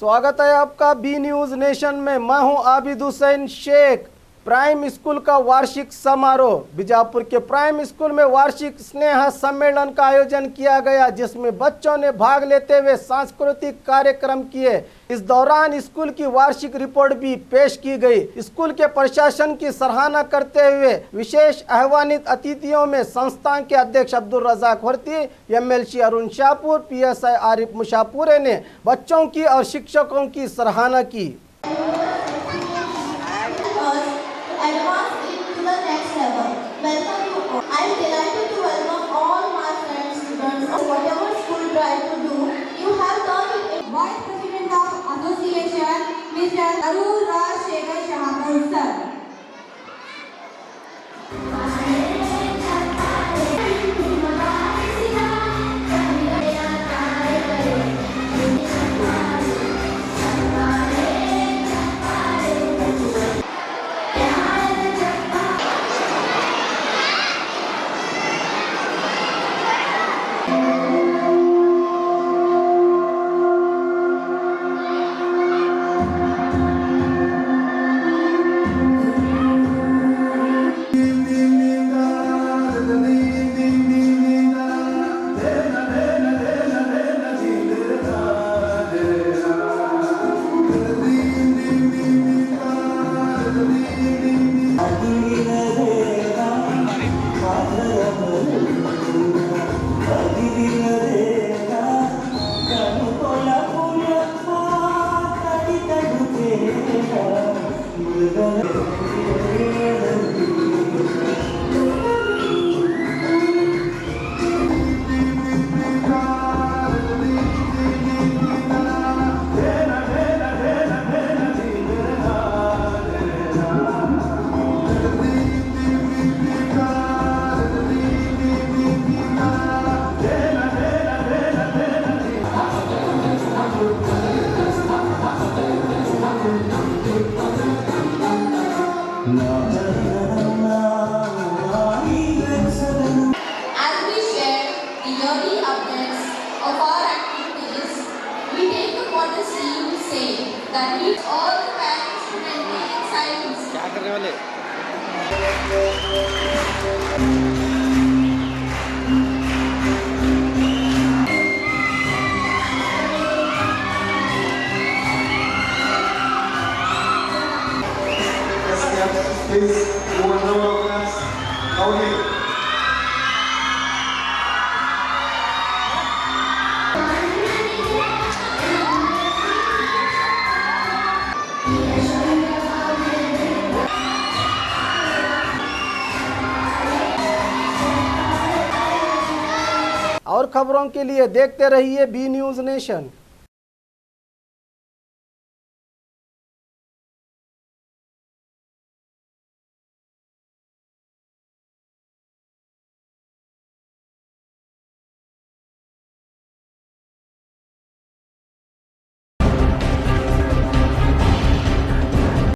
स्वागत है आपका बी न्यूज नेशन में। मैं हूं आबिद हुसैन शेख। प्राइम स्कूल का वार्षिक समारोह। बीजापुर के प्राइम स्कूल में वार्षिक स्नेह सम्मेलन का आयोजन किया गया, जिसमें बच्चों ने भाग लेते हुए सांस्कृतिक कार्यक्रम किए। इस दौरान स्कूल की वार्षिक रिपोर्ट भी पेश की गई। स्कूल के प्रशासन की सराहना करते हुए विशेष आह्वानित अतिथियों में संस्थान के अध्यक्ष अब्दुल रजाक वर्ती, MLC अरुण शाहपुर, PSI आरिफ मुशापुरे ने बच्चों की और शिक्षकों की सराहना की। I am delighted to welcome all my friends, students. Whatever school tried to do, you have done it. Vice President of Association, Mr. Arun Raj Shekhar Shahapur sir. As we share the yearly updates of our activities, we take the courtesy to say that we all the parents should remain in silence. क्या करने वाले? Please, who are now our class, loudly. और खबरों के लिए देखते रहिए B news nation.